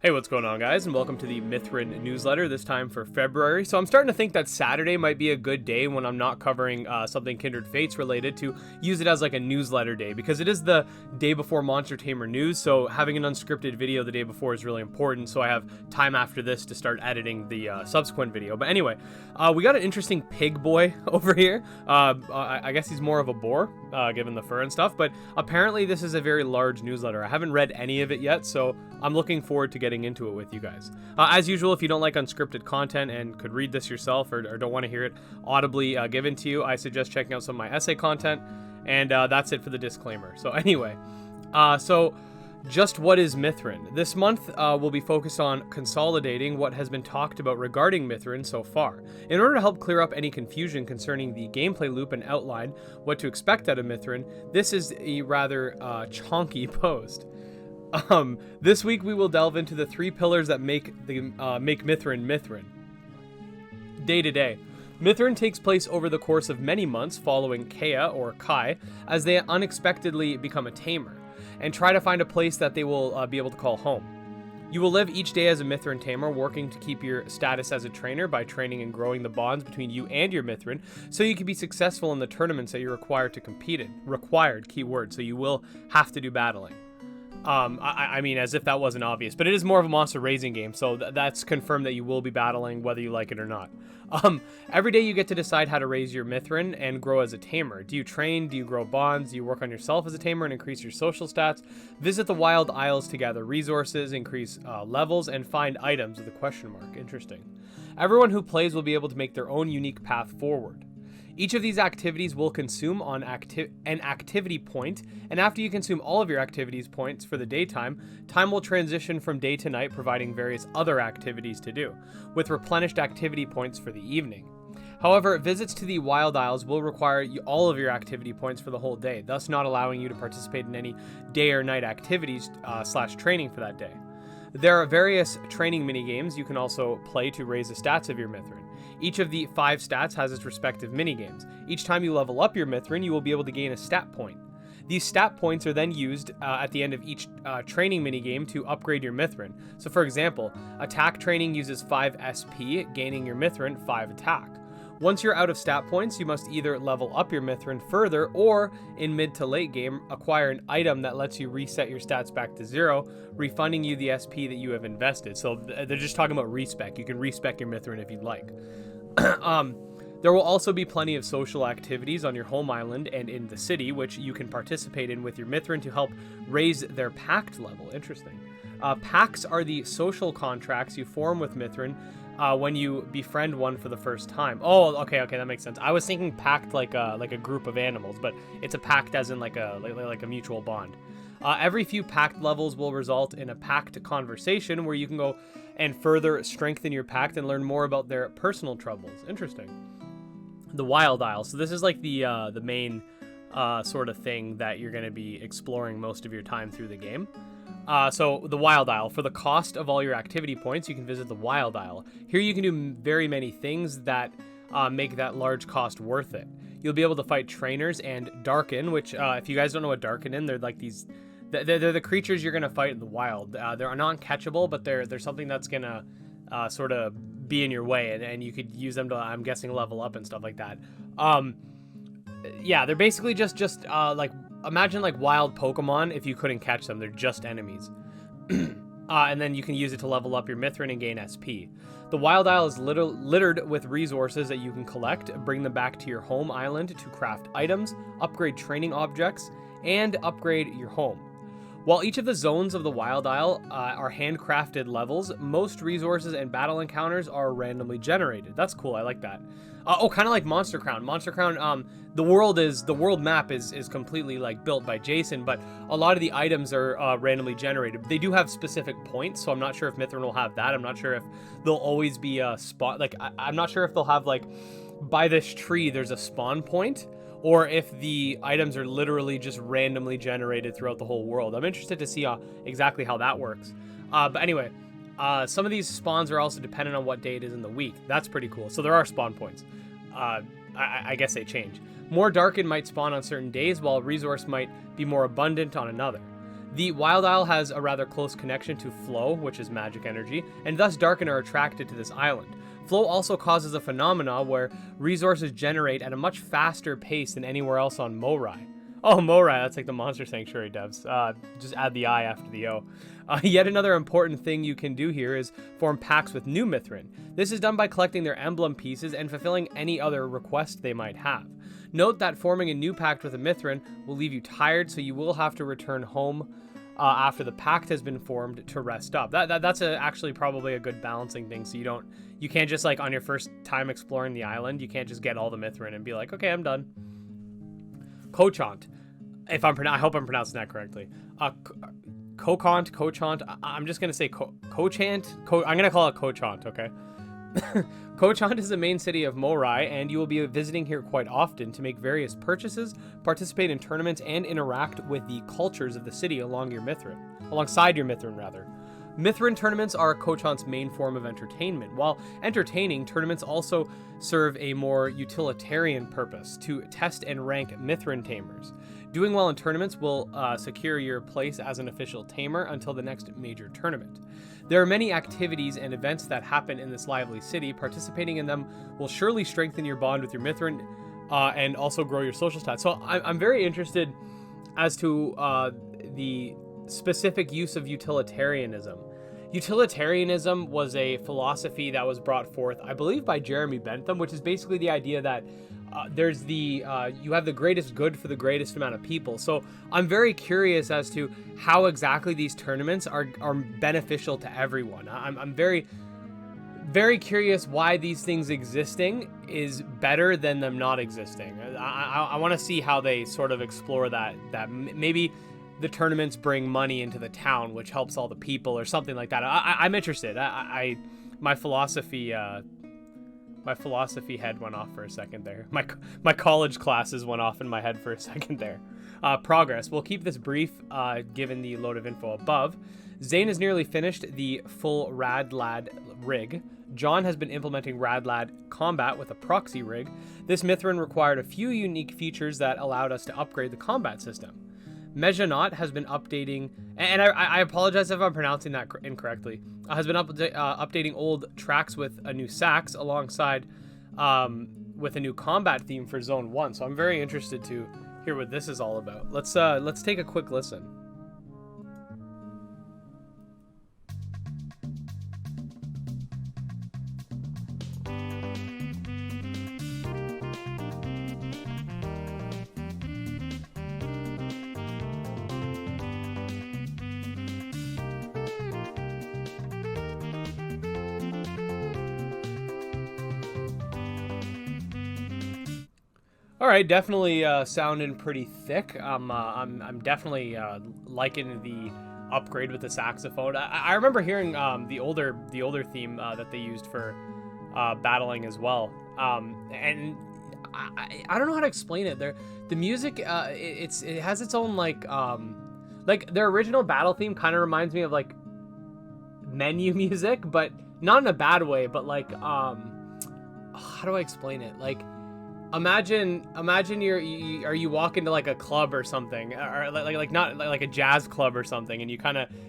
Hey, what's going on, guys, and welcome to the Mythren Newsletter, this time for February. So I'm starting to think that Saturday might be a good day when I'm not covering something Kindred Fates related to use it as like a newsletter day, because it is the day before Monster Tamer news, so having an unscripted video the day before is really important, so I have time after this to start editing the subsequent video. But anyway, we got an interesting pig boy over here. I guess he's more of a boar, given the fur and stuff, but apparently this is a very large newsletter. I haven't read any of it yet, so I'm looking forward to getting into it with you guys. As usual, if you don't like unscripted content and could read this yourself or don't want to hear it audibly given to you, I suggest checking out some of my essay content, and that's it for the disclaimer. So anyway, just what is Mythren? This month we'll be focused on consolidating what has been talked about regarding Mythren so far. In order to help clear up any confusion concerning the gameplay loop and outline what to expect out of Mythren, this is a rather chonky post. This week we will delve into the three pillars that make Mythren Mythren. Day to day. Mythren takes place over the course of many months following Kea or Kai as they unexpectedly become a tamer and try to find a place that they will be able to call home. You will live each day as a Mythren tamer, working to keep your status as a trainer by training and growing the bonds between you and your Mythren so you can be successful in the tournaments that you're required to compete in. Required, keyword, so you will have to do battling. I mean, as if that wasn't obvious, but it is more of a monster raising game, so that's confirmed that you will be battling whether you like it or not. Every day you get to decide how to raise your Mythren and grow as a tamer. Do you train? Do you grow bonds? Do you work on yourself as a tamer and increase your social stats? Visit the Wild Isles to gather resources, increase levels, and find items with a question mark. Interesting. Everyone who plays will be able to make their own unique path forward. Each of these activities will consume an activity point, and after you consume all of your activities points for the daytime, time will transition from day to night, providing various other activities to do, with replenished activity points for the evening. However, visits to the Wild Isles will require all of your activity points for the whole day, thus not allowing you to participate in any day or night activities / training for that day. There are various training minigames you can also play to raise the stats of your Mythren. Each of the 5 stats has its respective minigames. Each time you level up your Mythren, you will be able to gain a stat point. These stat points are then used at the end of each training minigame to upgrade your Mythren. So for example, attack training uses 5 SP, gaining your Mythren 5 attack. Once you're out of stat points, you must either level up your Mythren further or, in mid to late game, acquire an item that lets you reset your stats back to 0, refunding you the SP that you have invested. So they're just talking about respec. You can respec your Mythren if you'd like. There will also be plenty of social activities on your home island and in the city, which you can participate in with your Mythren to help raise their pact level. Interesting. Pacts are the social contracts you form with Mythren when you befriend one for the first time. Oh, okay, that makes sense. I was thinking pact like a group of animals, but it's a pact as in like a mutual bond. Every few pact levels will result in a pact conversation where you can go and further strengthen your pact and learn more about their personal troubles. Interesting. The Wild Isle. So this is like the main sort of thing that you're going to be exploring most of your time through the game. So the Wild Isle. For the cost of all your activity points, you can visit the Wild Isle. Here you can do very many things that make that large cost worth it. You'll be able to fight trainers and Darken, which if you guys don't know what Darken in, they're like these... They're the creatures you're going to fight in the wild. They're non-catchable, but they're something that's going to sort of be in your way, and you could use them to, I'm guessing, level up and stuff like that. Yeah, they're basically just like, imagine like wild Pokemon if you couldn't catch them. They're just enemies. And then you can use it to level up your Mythren and gain SP. The Wild Isle is littered with resources that you can collect, bring them back to your home island to craft items, upgrade training objects, and upgrade your home. While each of the zones of the Wild Isle are handcrafted levels, most resources and battle encounters are randomly generated. That's cool, I like that. Kind of like Monster Crown. Monster Crown, the world map is completely like built by Jason, but a lot of the items are randomly generated. They do have specific points, so I'm not sure if Mythren will have that. I'm not sure if there'll always be a spot, like I'm not sure if they'll have like, by this tree there's a spawn point, or if the items are literally just randomly generated throughout the whole world. I'm interested to see exactly how that works. But anyway, some of these spawns are also dependent on what day it is in the week. That's pretty cool. So there are spawn points. I guess they change. More Darken might spawn on certain days, while resource might be more abundant on another. The Wild Isle has a rather close connection to Flow, which is magic energy, and thus Darken are attracted to this island. Flow also causes a phenomena where resources generate at a much faster pace than anywhere else on Morai. Oh, Morai, that's like the Monster Sanctuary devs. Just add the I after the O. Yet another important thing you can do here is form pacts with new Mythren. This is done by collecting their emblem pieces and fulfilling any other request they might have. Note that forming a new pact with a Mythren will leave you tired, so you will have to return home after the pact has been formed to rest up. That's actually probably a good balancing thing, so you can't just, like, on your first time exploring the island, you can't just get all the Mythren and be like, okay, I'm done. Cochant. I hope I'm pronouncing that correctly. Cochant. I'm just gonna say Cochant. I'm gonna call it Cochant, okay? Cochant is the main city of Morai, and you will be visiting here quite often to make various purchases, participate in tournaments, and interact with the cultures of the city alongside your Mythren, rather. Mythren tournaments are Cochant's main form of entertainment. While entertaining, tournaments also serve a more utilitarian purpose, to test and rank Mythren tamers. Doing well in tournaments will secure your place as an official tamer until the next major tournament. There are many activities and events that happen in this lively city. Participating in them will surely strengthen your bond with your Mythren and also grow your social stats. So I'm very interested as to the specific use of utilitarianism. Utilitarianism was a philosophy that was brought forth, I believe, by Jeremy Bentham, which is basically the idea that you have the greatest good for the greatest amount of people. So I'm very curious as to how exactly these tournaments are beneficial to everyone. I'm very, very curious why these things existing is better than them not existing. I want to see how they sort of explore that maybe the tournaments bring money into the town, which helps all the people or something like that. I'm interested. My philosophy head went off for a second there. My college classes went off in my head for a second there. Progress. We'll keep this brief given the load of info above. Zane has nearly finished the full Radlad rig. John has been implementing Radlad combat with a proxy rig. This Mythren required a few unique features that allowed us to upgrade the combat system. Mejanot has been updating, and I apologize if I'm pronouncing that incorrectly, has been updating old tracks with a new sax alongside with a new combat theme for Zone 1. So I'm very interested to hear what this is all about. Let's take a quick listen. All right, definitely sounding pretty thick. I'm definitely liking the upgrade with the saxophone. I remember hearing the older theme that they used for battling as well. And I don't know how to explain it. The music it has its own like their original battle theme kind of reminds me of like menu music, but not in a bad way. But like how do I explain it? Like, Imagine you walk into like a club or something, or like not like a jazz club or something, and you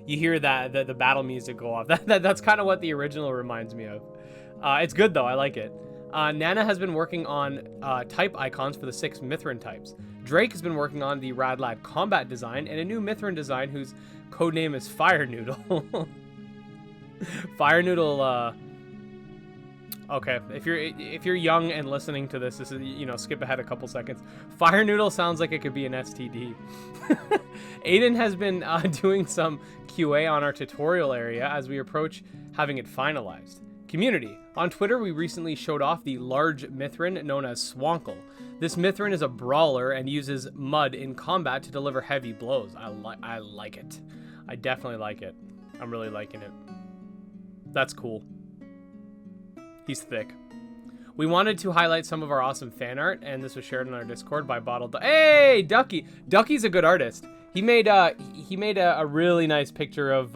hear that the battle music go off. That's kind of what the original reminds me of. It's good though, I like it. Nana has been working on type icons for the 6 Mythren types. Drake has been working on the Radlad combat design and a new Mythren design whose codename is Fire Noodle. Fire Noodle. Okay, if you're young and listening to this is, skip ahead a couple seconds. Fire Noodle sounds like it could be an STD. Aiden has been doing some QA on our tutorial area as we approach having it finalized. Community. On Twitter, we recently showed off the large Mythren known as Swankel. This Mythren is a brawler and uses mud in combat to deliver heavy blows. I like it. I definitely like it. I'm really liking it. That's cool. He's thick. We wanted to highlight some of our awesome fan art, and this was shared on our Discord by Bottled. Hey, Ducky! Ducky's a good artist. He made a really nice picture of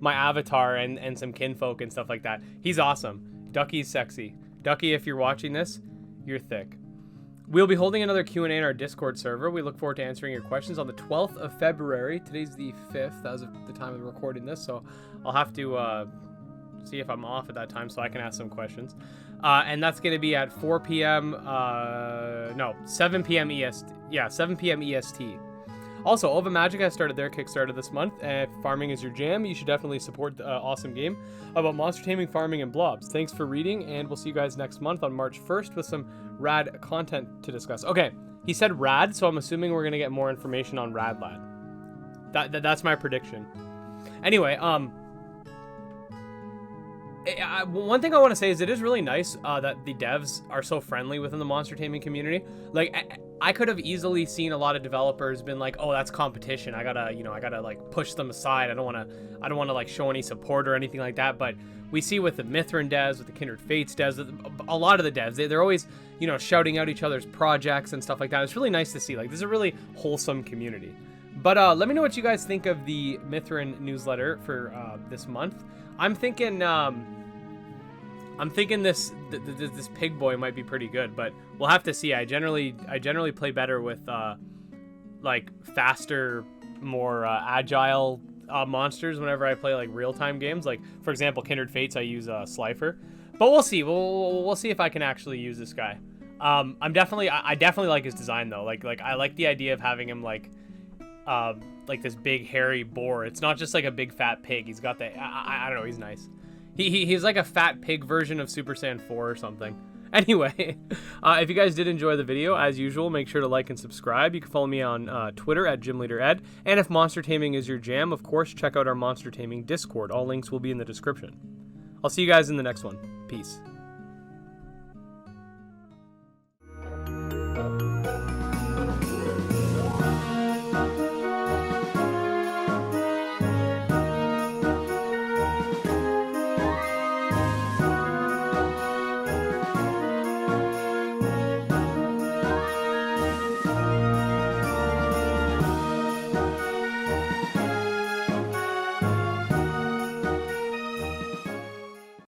my avatar and some kinfolk and stuff like that. He's awesome. Ducky's sexy. Ducky, if you're watching this, you're thick. We'll be holding another Q&A in our Discord server. We look forward to answering your questions on the 12th of February. Today's the 5th as of the time of recording this, so I'll have to see if I'm off at that time so I can ask some questions. And that's going to be at 4 p.m. No, 7 p.m. EST. Yeah, 7 p.m. EST. Also, Ova Magic has started their Kickstarter this month. If farming is your jam, you should definitely support the awesome game about monster taming, farming, and blobs. Thanks for reading, and we'll see you guys next month on March 1st with some rad content to discuss. Okay, he said rad, so I'm assuming we're going to get more information on Rad Lad. That's my prediction. Anyway, one thing I want to say is it is really nice that the devs are so friendly within the monster taming community. Like, I could have easily seen a lot of developers been like, oh, that's competition. I gotta like push them aside. I don't want to like show any support or anything like that. But we see with the Mythren devs, with the Kindred Fates devs, a lot of the devs, they're always, shouting out each other's projects and stuff like that. It's really nice to see. Like, this is a really wholesome community. But let me know what you guys think of the Mythren newsletter for this month. I'm thinking this pig boy might be pretty good, but we'll have to see. I generally play better with like faster, more agile monsters whenever I play like real-time games. Like, for example, Kindred Fates, I use Slifer. But we'll see. We'll see if I can actually use this guy. I definitely like his design though. Like I like the idea of having him like this big hairy boar. It's not just like a big fat pig. He's got the I don't know. He's nice. He's like a fat pig version of Super Saiyan 4 or something. Anyway, if you guys did enjoy the video, as usual, make sure to like and subscribe. You can follow me on Twitter at GymLeaderEd. And if monster taming is your jam, of course, check out our monster taming Discord. All links will be in the description. I'll see you guys in the next one. Peace.